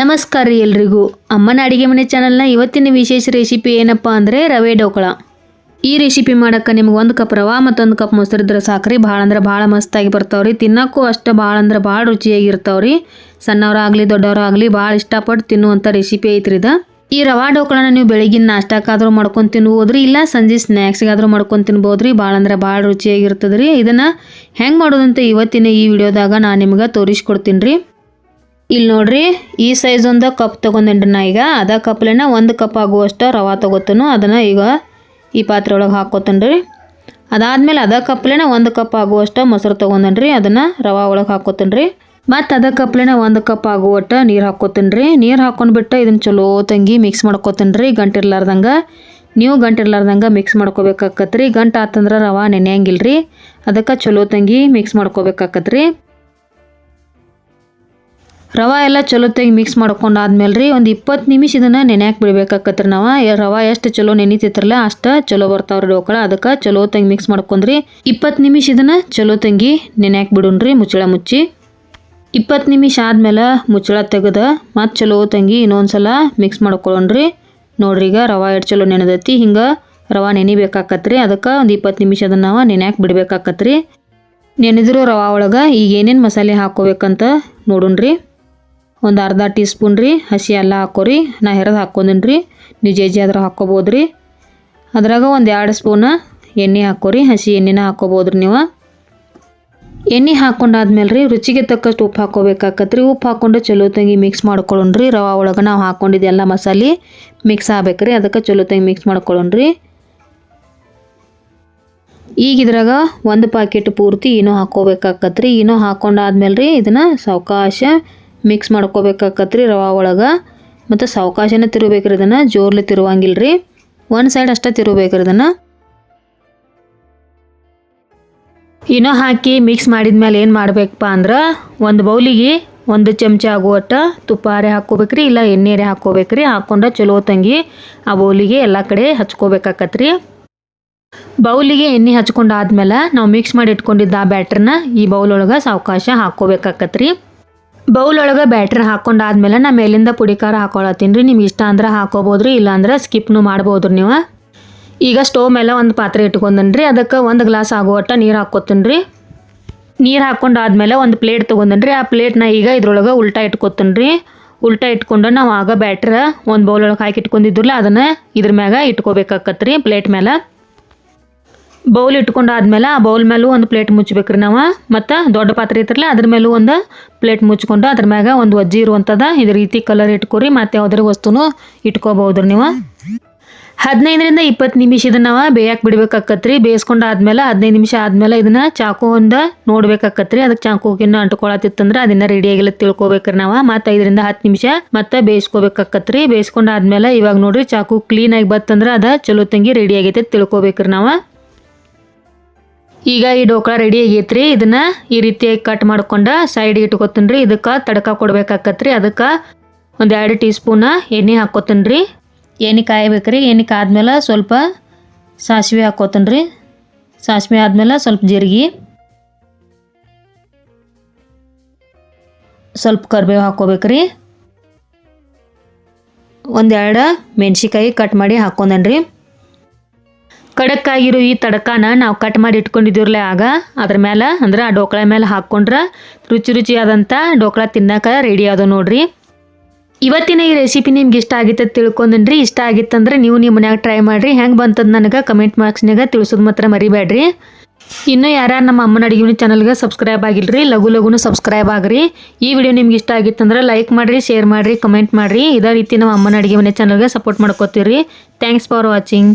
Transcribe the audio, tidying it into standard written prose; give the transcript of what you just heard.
ನಮಸ್ಕಾರ ರೀ ಎಲ್ರಿಗೂ. ಅಮ್ಮನ ಅಡಿಗೆ ಮನೆ ಚಾನಲ್ನ ಇವತ್ತಿನ ವಿಶೇಷ ರೆಸಿಪಿ ಏನಪ್ಪ ಅಂದರೆ ರವೆ ಡೋಕಳ. ಈ ರೆಸಿಪಿ ಮಾಡೋಕ್ಕೆ ನಿಮ್ಗೆ 1 ಕಪ್ ರವೆ ಮತ್ತು 1 ಕಪ್ ಮೊಸರಿದ್ರೆ ಸಾಕ್ರಿ. ಭಾಳ ಅಂದ್ರೆ ಭಾಳ ಮಸ್ತಾಗಿ ಬರ್ತಾವ್ರಿ. ತಿನ್ನೋಕ್ಕೂ ಅಷ್ಟು ಭಾಳ ಅಂದ್ರೆ ಭಾಳ ರುಚಿಯಾಗಿರ್ತಾವ್ರಿ. ಸಣ್ಣವರಾಗಲಿ ದೊಡ್ಡವರಾಗಲಿ ಭಾಳ ಇಷ್ಟಪಟ್ಟು ತಿನ್ನುವಂಥ ರೆಸಿಪಿ ಐತ್ರಿ ಇದು. ಈ ರವೆ ಡೋಕಳನ ನೀವು ಬೆಳಗಿನ ನಾಷ್ಟಕ್ಕಾದರೂ ಮಾಡ್ಕೊಂಡು ತಿನ್ಬೋದ್ರಿ, ಇಲ್ಲ ಸಂಜೆ ಸ್ನ್ಯಾಕ್ಸ್ಗಾದರೂ ಮಾಡ್ಕೊಂಡು ತಿನ್ಬೋದ್ರಿ. ಭಾಳ ಅಂದ್ರೆ ಭಾಳ ರುಚಿಯಾಗಿರ್ತದೆ ರೀ. ಇದನ್ನು ಹೆಂಗೆ ಮಾಡೋದಂತ ಇವತ್ತಿನ ಈ ವಿಡಿಯೋದಾಗ ನಾನು ನಿಮ್ಗೆ ತೋರಿಸ್ಕೊಡ್ತೀನಿ ರೀ. ಇಲ್ಲಿ ನೋಡ್ರಿ, ಈ ಸೈಜ್ ಒಂದು ಕಪ್ ತೊಗೊಂಡೇನ್ರಿ ನಾ. ಈಗ ಅದ ಕಪ್ಲೇನ 1 ಕಪ್ ಆಗುವಷ್ಟು ರವೆ ತೊಗೋತನು. ಅದನ್ನು ಈಗ ಈ ಪಾತ್ರೆ ಒಳಗೆ ಹಾಕ್ಕೋತೇನೆ ರೀ. ಅದಾದಮೇಲೆ ಅದ ಕಪ್ಲೇನ 1 ಕಪ್ ಆಗುವಷ್ಟು ಮೊಸರು ತೊಗೊಂಡೇನ್ರಿ. ಅದನ್ನು ರವೆ ಒಳಗೆ ಹಾಕ್ಕೋತೇನೆ ರೀ. ಮತ್ತು ಅದ ಕಪ್ಲೇನ 1 ಕಪ್ ಆಗುವಷ್ಟು ನೀರು ಹಾಕ್ಕೋತೇನೆ ರೀ. ನೀರು ಹಾಕ್ಕೊಂಡ್ಬಿಟ್ಟು ಇದನ್ನು ಚಲೋ ತಂಗಿ ಮಿಕ್ಸ್ ಮಾಡ್ಕೋತೇನೆ ರೀ. ಗಂಟಿರ್ಲಾರ್ದಂಗೆ ನೀವು ಗಂಟಿರ್ಲಾರ್ದಂಗೆ ಮಿಕ್ಸ್ ಮಾಡ್ಕೋಬೇಕಾಕತ್ರಿ. ಗಂಟು ಆತಂದ್ರೆ ರವೆ ನೆನೆಯಂಗಿಲ್ಲ ರೀ. ಅದಕ್ಕೆ ಚಲೋ ತಂಗಿ ಮಿಕ್ಸ್ ಮಾಡ್ಕೋಬೇಕಾಕತ್ರಿ. ರವೆ ಎಲ್ಲ ಚಲೋ ತೆಗಿ ಮಿಕ್ಸ್ ಮಾಡ್ಕೊಂಡಾದ್ಮೇಲೆ ರೀ ಒಂದು 20 ನಿಮಿಷ ಇದನ್ನು ನೆನೆಯಾಕೆ ಬಿಡ್ಬೇಕಾಕತ್ರಿ. ನಾವು ರವೆ ಎಷ್ಟು ಚಲೋ ನೆನಿತಿತ್ರಲ್ಲ ಅಷ್ಟು ಚಲೋ ಬರ್ತಾವ್ರಿ ಡೋಕಳ. ಅದಕ್ಕೆ ಚಲೋ ತಂಗಿ ಮಿಕ್ಸ್ ಮಾಡ್ಕೊಂಡ್ರಿ 20 ನಿಮಿಷ ಇದನ್ನು ಚಲೋ ತಂಗಿ ನೆನೆಯಾಕೆ ಬಿಡೋಣ್ರಿ. ಮುಚ್ಚಳ ಮುಚ್ಚಿ 20 ನಿಮಿಷ ಆದಮೇಲೆ ಮುಚ್ಚಳ ತೆಗೆದು ಮತ್ತು ಚಲೋ ತಂಗಿ ಇನ್ನೊಂದು ಸಲ ಮಿಕ್ಸ್ ಮಾಡ್ಕೊಳ್ಳೋಣ್ರಿ. ನೋಡ್ರಿ, ಈಗ ರವೆ ಎಷ್ಟು ಚಲೋ ನೆನೆದೈತಿ. ಹಿಂಗೆ ರವೆ ನೆನಿಬೇಕಾಕತ್ರಿ. ಅದಕ್ಕೆ ಒಂದು 20 ನಿಮಿಷ ಅದನ್ನು ನಾವು ನೆನೆಯಾಕೆ ಬಿಡ್ಬೇಕಾಕತ್ರಿ. ನೆನೆದಿರೋ ರವೆ ಒಳಗೆ ಈಗ ಏನೇನು ಮಸಾಲೆ ಹಾಕ್ಕೋಬೇಕಂತ ನೋಡೋಣ್ರಿ. ಒಂದು ಅರ್ಧ ಟೀ ಸ್ಪೂನ್ ರೀ ಹಸಿ ಅಲ್ಲ ಹಾಕೋರಿ. ನಾ ಹೆರದು ಹಾಕ್ಕೊಂಡೇನಿ ರೀ. ನೀವು ಜಜ್ಜಿ ಆದ್ರೆ ಹಾಕ್ಕೋಬೋದ್ರಿ. ಅದ್ರಾಗ ಒಂದು 2 ಸ್ಪೂನ್ ಎಣ್ಣೆ ಹಾಕೋರಿ. ಹಸಿ ಎಣ್ಣೆನ ಹಾಕ್ಕೋಬೋದ್ರಿ ನೀವು. ಎಣ್ಣೆ ಹಾಕ್ಕೊಂಡಾದ್ಮೇಲೆ ರೀ ರುಚಿಗೆ ತಕ್ಕಷ್ಟು ಉಪ್ಪು ಹಾಕ್ಕೋಬೇಕಾಕತ್ರಿ. ಉಪ್ಪು ಹಾಕ್ಕೊಂಡು ಚಲೋ ತಂಗಿ ಮಿಕ್ಸ್ ಮಾಡ್ಕೊಳ್ಳೋಣ್ರಿ. ರವೆ ಒಳಗೆ ನಾವು ಹಾಕ್ಕೊಂಡಿದ್ದೆಲ್ಲ ಮಸಾಲೆ ಮಿಕ್ಸ್ ಆಗ್ಬೇಕ್ರಿ. ಅದಕ್ಕೆ ಚಲೋ ತಂಗಿ ಮಿಕ್ಸ್ ಮಾಡ್ಕೊಳ್ಳೋಣ್ರಿ. ಈಗ ಇದ್ರಾಗ 1 ಪ್ಯಾಕೆಟ್ ಪೂರ್ತಿ ಏನೋ ಹಾಕ್ಕೋಬೇಕಾಕತ್ರಿ. ಏನೋ ಹಾಕ್ಕೊಂಡಾದ್ಮೇಲೆ ರೀ ಇದನ್ನು ಸಾವಕಾಶ ಮಿಕ್ಸ್ ಮಾಡ್ಕೋಬೇಕಾಕತ್ರಿ ರವೆ ಒಳಗೆ. ಮತ್ತು ಸಾವಕಾಶನ ತಿರುಬೇಕ್ರಿ. ಇದನ್ನು ಜೋರ್ಲಿ ತಿರುವಂಗಿಲ್ಲ ರೀ. ಒಂದು ಸೈಡ್ ಅಷ್ಟೇ ತಿರುಬೇಕ್ರಿ. ಇದನ್ನು ಏನೋ ಹಾಕಿ ಮಿಕ್ಸ್ ಮಾಡಿದ್ಮೇಲೆ ಏನು ಮಾಡಬೇಕಪ್ಪ ಅಂದ್ರೆ ಒಂದು ಬೌಲಿಗೆ 1 ಚಮಚ ಆಗುವಷ್ಟು ತುಪ್ಪಾರೆ ಹಾಕ್ಕೋಬೇಕ್ರಿ, ಇಲ್ಲ ಎಣ್ಣೆರೆ ಹಾಕ್ಕೋಬೇಕ್ರಿ. ಹಾಕ್ಕೊಂಡ್ರೆ ಚಲೋ ತಂಗಿ ಆ ಬೌಲಿಗೆ ಎಲ್ಲ ಕಡೆ ಹಚ್ಕೋಬೇಕಾಕತ್ರಿ. ಬೌಲಿಗೆ ಎಣ್ಣೆ ಹಚ್ಕೊಂಡಾದ್ಮೇಲೆ ನಾವು ಮಿಕ್ಸ್ ಮಾಡಿ ಇಟ್ಕೊಂಡಿದ್ದ ಆ ಬ್ಯಾಟ್ರನ್ನ ಈ ಬೌಲ್ ಒಳಗೆ ಸಾವಕಾಶ ಹಾಕ್ಕೋಬೇಕಾಕತ್ರಿ. ಬೌಲ್ ಒಳಗೆ ಬ್ಯಾಟ್ರಿ ಹಾಕ್ಕೊಂಡಾದ್ಮೇಲೆ ನಾ ಮೇಲಿಂದ ಪುಡಿ ಖಾರ ಹಾಕ್ಕೊಳತ್ತೀನಿ ರೀ. ನಿಮ್ಗೆ ಇಷ್ಟ ಅಂದ್ರೆ ಹಾಕೋಬೋದ್ರಿ, ಇಲ್ಲಾಂದ್ರೆ ಸ್ಕಿಪ್ನು ಮಾಡ್ಬೋದ್ರಿ ನೀವು. ಈಗ ಸ್ಟೋವ್ ಮೇಲೆ ಒಂದು ಪಾತ್ರೆ ಇಟ್ಕೊಂಡೇನಿ ರೀ. ಅದಕ್ಕೆ 1 ಗ್ಲಾಸ್ ಆಗುವಟ್ಟ ನೀರು ಹಾಕ್ಕೋತೀನಿ ರೀ. ನೀರು ಹಾಕ್ಕೊಂಡಾದ್ಮೇಲೆ ಒಂದು ಪ್ಲೇಟ್ ತೊಗೊಂಡೇನಿ ರೀ. ಆ ಪ್ಲೇಟ್ನ ಈಗ ಇದ್ರೊಳಗೆ ಉಲ್ಟಾ ಇಟ್ಕೋತೀನಿ ರೀ. ಉಲ್ಟಾ ಇಟ್ಕೊಂಡು ನಾವು ಆಗ ಬ್ಯಾಟ್ರ ಒಂದು ಬೌಲ್ ಒಳಗೆ ಹಾಕಿ ಇಟ್ಕೊಂಡಿದ್ರಲ್ಲ ಅದನ್ನು ಇದ್ರ ಮ್ಯಾಗ ಇಟ್ಕೋಬೇಕಾಕತ್ರಿ ಪ್ಲೇಟ್ ಮೇಲೆ. ಬೌಲ್ ಇಟ್ಕೊಂಡಾದ್ಮೇಲೆ ಆ ಬೌಲ್ ಮೇಲೂ ಒಂದು ಪ್ಲೇಟ್ ಮುಚ್ಚಬೇಕ್ರಿ ನಾವು. ಮತ್ತು ದೊಡ್ಡ ಪಾತ್ರೆ ಇತ್ತಿರಲ್ಲ ಅದ್ರ ಮೇಲೂ ಒಂದು ಪ್ಲೇಟ್ ಮುಚ್ಕೊಂಡು ಅದ್ರ ಮ್ಯಾಗ ಒಂದು ವಜ್ಜಿ ಇರುವಂಥದ್ದು ಇದ್ರ ರೀತಿ ಕಲರ್ ಇಟ್ಕೊರಿ. ಮತ್ತು ಯಾವುದ್ರ ವಸ್ತುನೂ ಇಟ್ಕೋಬೋದ್ರಿ ನೀವು. 15ರಿಂದ 20 ನಿಮಿಷ ಇದನ್ನು ನಾವು ಬೇಯಕ್ಕೆ ಬಿಡ್ಬೇಕಾಕತ್ರಿ. ಬೇಯಿಸ್ಕೊಂಡಾದ್ಮೇಲೆ 15 ನಿಮಿಷ ಆದಮೇಲೆ ಇದನ್ನು ಚಾಕುವಿಂದ ನೋಡ್ಬೇಕಾಕತ್ರಿ. ಅದಕ್ಕೆ ಚಾಕುಗಿನ್ನ ಅಂಟ್ಕೊಳತಿತ್ತಂದ್ರೆ ಅದನ್ನು ರೆಡಿಯಾಗಿಲ್ಲ ತಿಳ್ಕೊಬೇಕ್ರಿ ನಾವು. ಮತ್ತು 5ರಿಂದ 10 ನಿಮಿಷ ಮತ್ತೆ ಬೇಯಿಸ್ಕೋಬೇಕಾಕತ್ರಿ. ಬೇಯಿಸ್ಕೊಂಡಾದ್ಮೇಲೆ ಇವಾಗ ನೋಡ್ರಿ ಚಾಕು ಕ್ಲೀನಾಗಿ ಬತ್ತಂದ್ರೆ ಅದು ಚಲೋ ತಂಗಿ ರೆಡಿ ಆಗೈತೆ ತಿಳ್ಕೊಬೇಕ್ರಿ ನಾವು. ಈಗ ಈ ಡೋಕಳ ರೆಡಿ ಆಗೈತ್ರಿ. ಇದನ್ನು ಈ ರೀತಿಯಾಗಿ ಕಟ್ ಮಾಡ್ಕೊಂಡು ಸೈಡ್ಗೆ ಇಟ್ಕೊತೀನಿ ರೀ. ಇದಕ್ಕೆ ತಡಕ ಕೊಡ್ಬೇಕಾಕತ್ರಿ. ಅದಕ್ಕೆ ಒಂದು 2 ಟೀ ಸ್ಪೂನ್ ಎಣ್ಣೆ ಹಾಕ್ಕೋತೀನಿ ರೀ. ಎಣ್ಣೆ ಕಾಯಬೇಕ್ರಿ. ಎಣ್ಣೆ ಕಾದ್ಮೇಲೆ ಸ್ವಲ್ಪ ಸಾಸಿವೆ ಹಾಕ್ಕೋತೀನಿ ರೀ. ಸಾಸಿವೆ ಆದಮೇಲೆ ಸ್ವಲ್ಪ ಜೀರಿಗೆ, ಸ್ವಲ್ಪ ಕರಿಬೇವು ಹಾಕ್ಕೋಬೇಕ್ರಿ. ಒಂದು 2 ಮೆಣಸಿಕಾಯಿ ಕಟ್ ಮಾಡಿ ಹಾಕ್ಕೊಂಡೇನಿ ರೀ. ಕಡಕ್ಕಾಗಿರೋ ಈ ತಡಕಾನ ನಾವು ಕಟ್ ಮಾಡಿ ಇಟ್ಕೊಂಡಿದ್ದೀರಲ್ಲ ಆಗ ಅದ್ರ ಮೇಲೆ ಅಂದ್ರೆ ಆ ಡೋಕಳ ಮೇಲೆ ಹಾಕ್ಕೊಂಡ್ರೆ ರುಚಿಯಾದಂಥ ಡೋಕಳ ತಿನ್ನಕ್ಕೆ ರೆಡಿ ಆದೋ ನೋಡ್ರಿ. ಇವತ್ತಿನ ಈ ರೆಸಿಪಿ ನಿಮ್ಗೆ ಇಷ್ಟ ಆಗಿತ್ತು ತಿಳ್ಕೊಂಡ್ರಿ. ಇಷ್ಟ ಆಗಿತ್ತಂದ್ರೆ ನೀವು ನಿಮ್ಮ ಮನ್ಯಾಗ ಟ್ರೈ ಮಾಡಿರಿ. ಹೆಂಗೆ ಬಂತದ್ದು ನನಗೆ ಕಮೆಂಟ್ ಬಾಕ್ಸ್ನಾಗ ತಿಳಿಸೋದು ಮಾತ್ರ ಮರಿಬೇಡ್ರಿ. ಇನ್ನೂ ಯಾರ್ಯಾರು ನಮ್ಮ ಅಮ್ಮನ ಅಡಿಗೆ ಮನೆ ಚಾನಲ್ಗೆ ಸಬ್ಸ್ಕ್ರೈಬ್ ಆಗಿಲ್ರಿ ಲಘುನು ಸಬ್ಸ್ಕ್ರೈಬ್ ಆಗ್ರಿ. ಈ ವಿಡಿಯೋ ನಿಮ್ಗೆ ಇಷ್ಟ ಆಗಿತ್ತಂದ್ರೆ ಲೈಕ್ ಮಾಡಿರಿ, ಶೇರ್ ಮಾಡಿರಿ, ಕಮೆಂಟ್ ಮಾಡಿರಿ. ಇದೇ ರೀತಿ ನಮ್ಮ ಅಮ್ಮನ ಅಡಿಗೆ ಮನೆ ಚಾನಲ್ಗೆ ಸಪೋರ್ಟ್ ಮಾಡ್ಕೋತೀರಿ. Thanks for watching.